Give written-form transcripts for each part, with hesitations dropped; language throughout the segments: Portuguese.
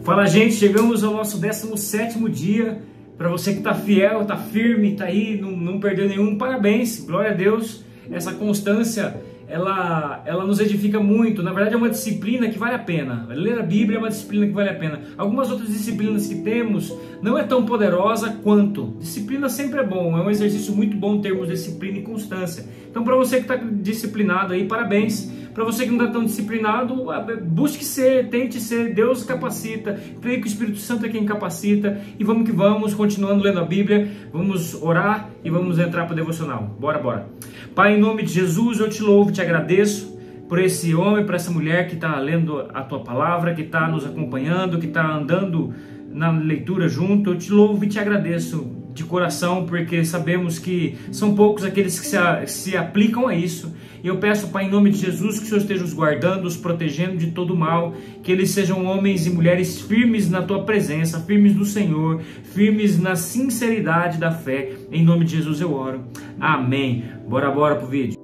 Fala, gente, chegamos ao nosso 17º dia. Para você que está fiel, está firme, está aí, não perdeu nenhum, parabéns, glória a Deus. Essa constância, ela nos edifica muito. Na verdade é uma disciplina que vale a pena. Ler a Bíblia é uma disciplina que vale a pena. Algumas outras disciplinas que temos não é tão poderosa quanto. Disciplina sempre é bom, é um exercício muito bom termos disciplina e constância. Então para você que está disciplinado aí, parabéns. Para você que não está tão disciplinado, busque ser, tente ser, Deus capacita, creio que o Espírito Santo é quem capacita, e vamos que vamos, continuando lendo a Bíblia, vamos orar e vamos entrar para o devocional. Bora. Pai, em nome de Jesus, eu te louvo, te agradeço por esse homem, por essa mulher que está lendo a tua palavra, que está nos acompanhando, que está andando na leitura junto. Eu te louvo e te agradeço de coração, porque sabemos que são poucos aqueles que se aplicam a isso. E eu peço, Pai, em nome de Jesus, que o Senhor esteja os guardando, os protegendo de todo mal, que eles sejam homens e mulheres firmes na tua presença, firmes no Senhor, firmes na sinceridade da fé. Em nome de Jesus eu oro. Amém. Bora pro vídeo.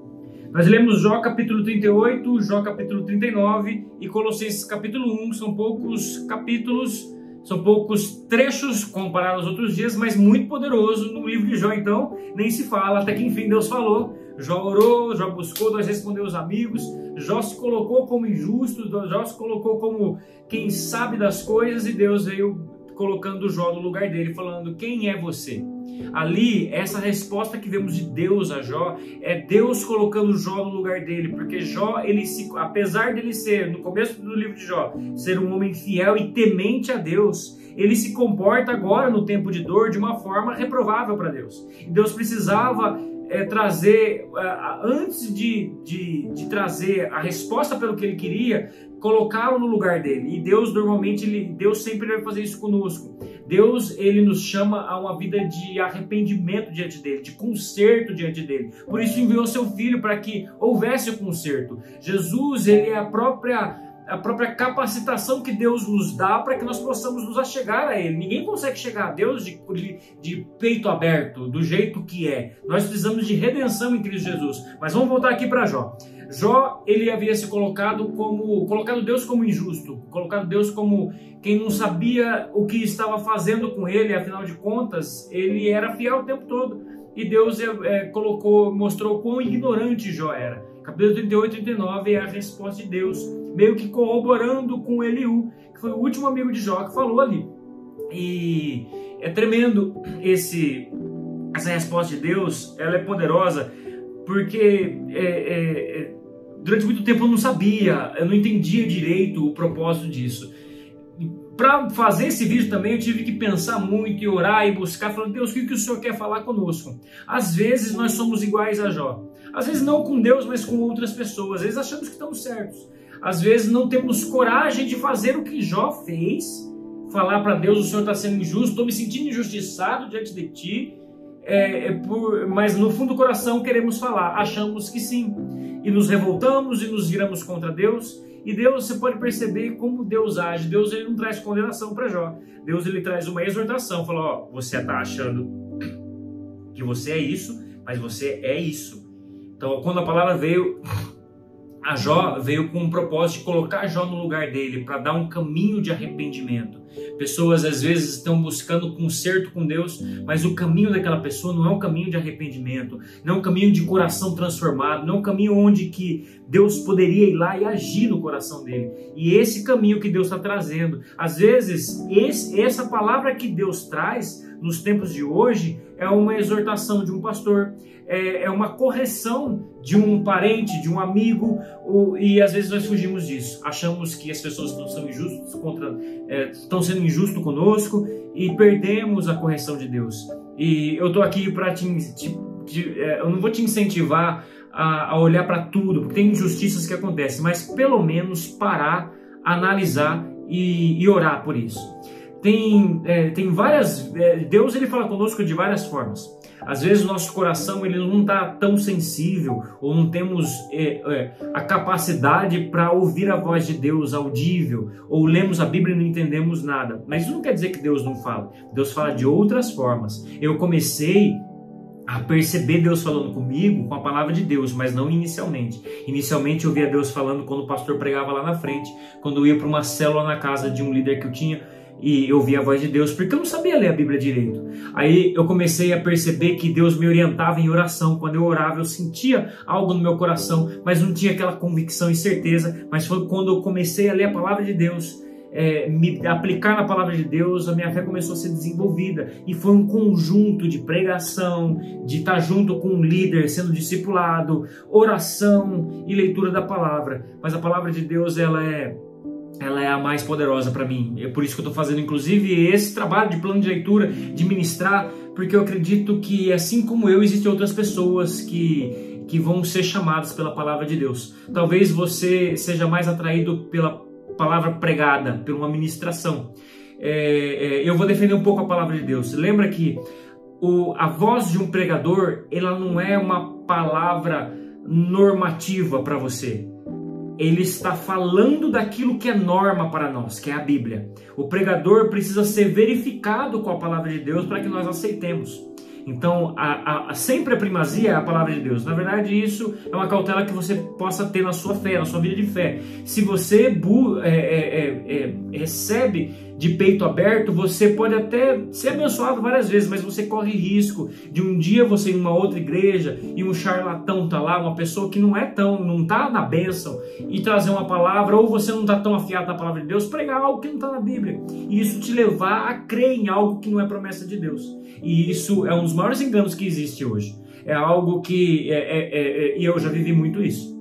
Nós lemos Jó capítulo 38, Jó capítulo 39 e Colossenses capítulo 1. São poucos capítulos, são poucos trechos comparados aos outros dias, mas muito poderoso no livro de Jó. Então, nem se fala, até que enfim Deus falou. Jó orou, Jó buscou, Deus respondeu aos amigos, Jó se colocou como injusto, Jó se colocou como quem sabe das coisas, e Deus veio colocando Jó no lugar dele, falando: quem é você? Ali, essa resposta que vemos de Deus a Jó, é Deus colocando Jó no lugar dele, porque Jó, apesar dele ser, no começo do livro de Jó, ser um homem fiel e temente a Deus, ele se comporta agora no tempo de dor de uma forma reprovável para Deus. E Deus precisava trazer, antes de trazer a resposta pelo que ele queria, colocá-lo no lugar dele. E Deus Deus sempre vai fazer isso conosco. Deus, ele nos chama a uma vida de arrependimento diante dele, de conserto diante dele. Por isso enviou seu filho para que houvesse o conserto. Jesus, ele é a própria capacitação que Deus nos dá para que nós possamos nos achegar a Ele. Ninguém consegue chegar a Deus de peito aberto, do jeito que é. Nós precisamos de redenção em Cristo Jesus. Mas vamos voltar aqui para Jó. Jó, ele havia se colocado Deus como injusto, colocado Deus como quem não sabia o que estava fazendo com ele. Afinal de contas, ele era fiel o tempo todo. E Deus mostrou quão ignorante Jó era. Capítulo 38 e 39 é a resposta de Deus, meio que corroborando com Eliú, que foi o último amigo de Jó que falou ali. E é tremendo essa resposta de Deus. Ela é poderosa, porque durante muito tempo eu não sabia, eu não entendia direito o propósito disso. Para fazer esse vídeo também eu tive que pensar muito e orar e buscar, falando: Deus, o que o Senhor quer falar conosco? Às vezes nós somos iguais a Jó. Às vezes não com Deus, mas com outras pessoas. Às vezes achamos que estamos certos. Às vezes não temos coragem de fazer o que Jó fez. Falar para Deus: o Senhor está sendo injusto, estou me sentindo injustiçado diante de ti. Mas no fundo do coração queremos falar. Achamos que sim. E nos revoltamos e nos viramos contra Deus. E Deus, você pode perceber como Deus age. Deus, ele não traz condenação para Jó. Deus, ele traz uma exortação. Fala: você está achando que você é isso, mas você é isso. Então, quando a palavra veio a Jó, veio com um propósito de colocar Jó no lugar dele, para dar um caminho de arrependimento. Pessoas às vezes estão buscando conserto com Deus, mas o caminho daquela pessoa não é um caminho de arrependimento, não é um caminho de coração transformado, não é um caminho onde que Deus poderia ir lá e agir no coração dele. E esse caminho que Deus está trazendo, às vezes essa palavra que Deus traz nos tempos de hoje é uma exortação de um pastor, é uma correção de um parente, de um amigo, e às vezes nós fugimos disso. Achamos que as pessoas estão sendo injustas conosco e perdemos a correção de Deus. E eu estou aqui para eu não vou te incentivar a olhar para tudo, porque tem injustiças que acontecem, mas pelo menos parar, analisar e orar por isso. Tem várias... Deus, ele fala conosco de várias formas. Às vezes o nosso coração ele não está tão sensível, ou não temos a capacidade para ouvir a voz de Deus audível, ou lemos a Bíblia e não entendemos nada. Mas isso não quer dizer que Deus não fala. Deus fala de outras formas. Eu comecei a perceber Deus falando comigo com a palavra de Deus, mas não inicialmente. Inicialmente eu via Deus falando quando o pastor pregava lá na frente, quando eu ia para uma célula na casa de um líder que eu tinha, e eu ouvia a voz de Deus, porque eu não sabia ler a Bíblia direito. Aí eu comecei a perceber que Deus me orientava em oração. Quando eu orava, eu sentia algo no meu coração, mas não tinha aquela convicção e certeza. Mas foi quando eu comecei a ler a palavra de Deus, me aplicar na palavra de Deus, a minha fé começou a ser desenvolvida. E foi um conjunto de pregação, de estar junto com um líder, sendo discipulado, oração e leitura da palavra. Mas a palavra de Deus, ela é a mais poderosa para mim. É por isso que eu estou fazendo, inclusive, esse trabalho de plano de leitura, de ministrar, porque eu acredito que, assim como eu, existem outras pessoas que vão ser chamadas pela palavra de Deus. Talvez você seja mais atraído pela palavra pregada, por uma ministração. Eu vou defender um pouco a palavra de Deus. Lembra que a voz de um pregador, ela não é uma palavra normativa para você. Ele está falando daquilo que é norma para nós, que é a Bíblia. O pregador precisa ser verificado com a palavra de Deus para que nós aceitemos. Então, sempre a primazia é a palavra de Deus. Na verdade, isso é uma cautela que você possa ter na sua fé, na sua vida de fé. Se você recebe de peito aberto, você pode até ser abençoado várias vezes, mas você corre risco de um dia você ir em uma outra igreja e um charlatão tá lá, uma pessoa que não tá na bênção, e trazer uma palavra, ou você não tá tão afiado na palavra de Deus, pregar algo que não tá na Bíblia, e isso te levar a crer em algo que não é promessa de Deus. E isso é um dos maiores enganos que existe hoje. É algo que e eu já vivi muito isso.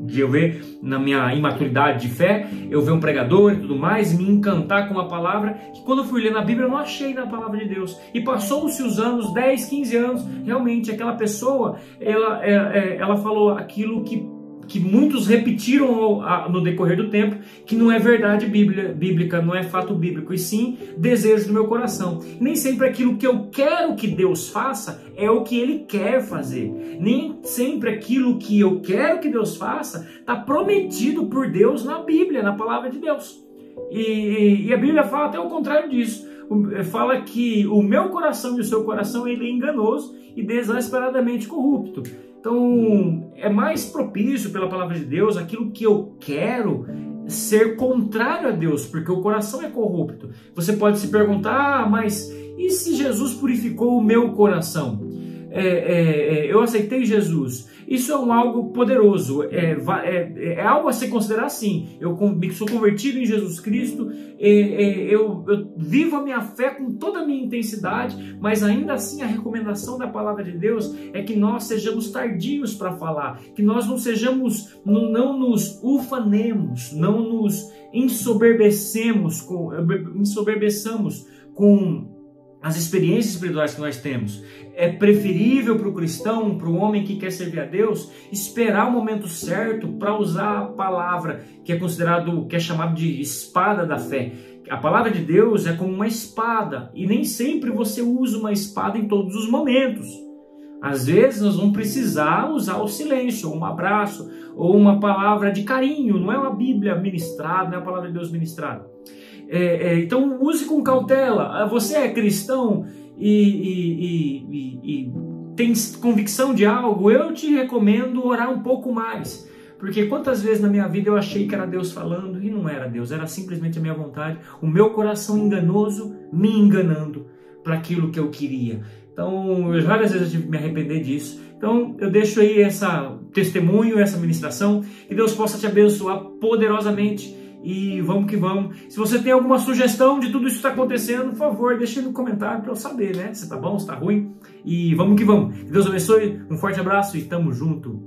De eu ver, na minha imaturidade de fé, eu ver um pregador e tudo mais, me encantar com uma palavra que, quando eu fui ler na Bíblia, eu não achei na palavra de Deus. E passou-se os anos, 10, 15 anos, realmente aquela pessoa, ela falou aquilo que muitos repetiram no decorrer do tempo, que não é verdade bíblica, não é fato bíblico, e sim desejo do meu coração. Nem sempre aquilo que eu quero que Deus faça é o que Ele quer fazer. Nem sempre aquilo que eu quero que Deus faça está prometido por Deus na Bíblia, na palavra de Deus. E a Bíblia fala até o contrário disso. Fala que o meu coração e o seu coração, ele é enganoso e desesperadamente corrupto. Então, é mais propício pela palavra de Deus aquilo que eu quero ser contrário a Deus, porque o coração é corrupto. Você pode se perguntar, mas e se Jesus purificou o meu coração? Eu aceitei Jesus. Isso é algo poderoso, é algo a se considerar assim. Eu sou convertido em Jesus Cristo, eu vivo a minha fé com toda a minha intensidade, mas ainda assim a recomendação da palavra de Deus é que nós sejamos tardios para falar, que nós não nos ufanemos, não nos ensoberbeçamos com as experiências espirituais que nós temos. É preferível para o cristão, para o homem que quer servir a Deus, esperar o momento certo para usar a palavra que é chamado de espada da fé. A palavra de Deus é como uma espada, e nem sempre você usa uma espada em todos os momentos. Às vezes nós vamos precisar usar o silêncio, ou um abraço, ou uma palavra de carinho. Não é uma Bíblia ministrada, não é a palavra de Deus ministrada. Então use com cautela. Você é cristão e tem convicção de algo, eu te recomendo orar um pouco mais, porque quantas vezes na minha vida eu achei que era Deus falando e não era Deus, era simplesmente a minha vontade, o meu coração enganoso me enganando para aquilo que eu queria. Então várias vezes eu tive que me arrepender disso. Então eu deixo aí esse testemunho, essa ministração, que Deus possa te abençoar poderosamente. E vamos que vamos. Se você tem alguma sugestão de tudo isso que está acontecendo, por favor, deixe no comentário para eu saber, né? Se tá bom, se tá ruim. E vamos que vamos. Que Deus abençoe, um forte abraço e tamo junto.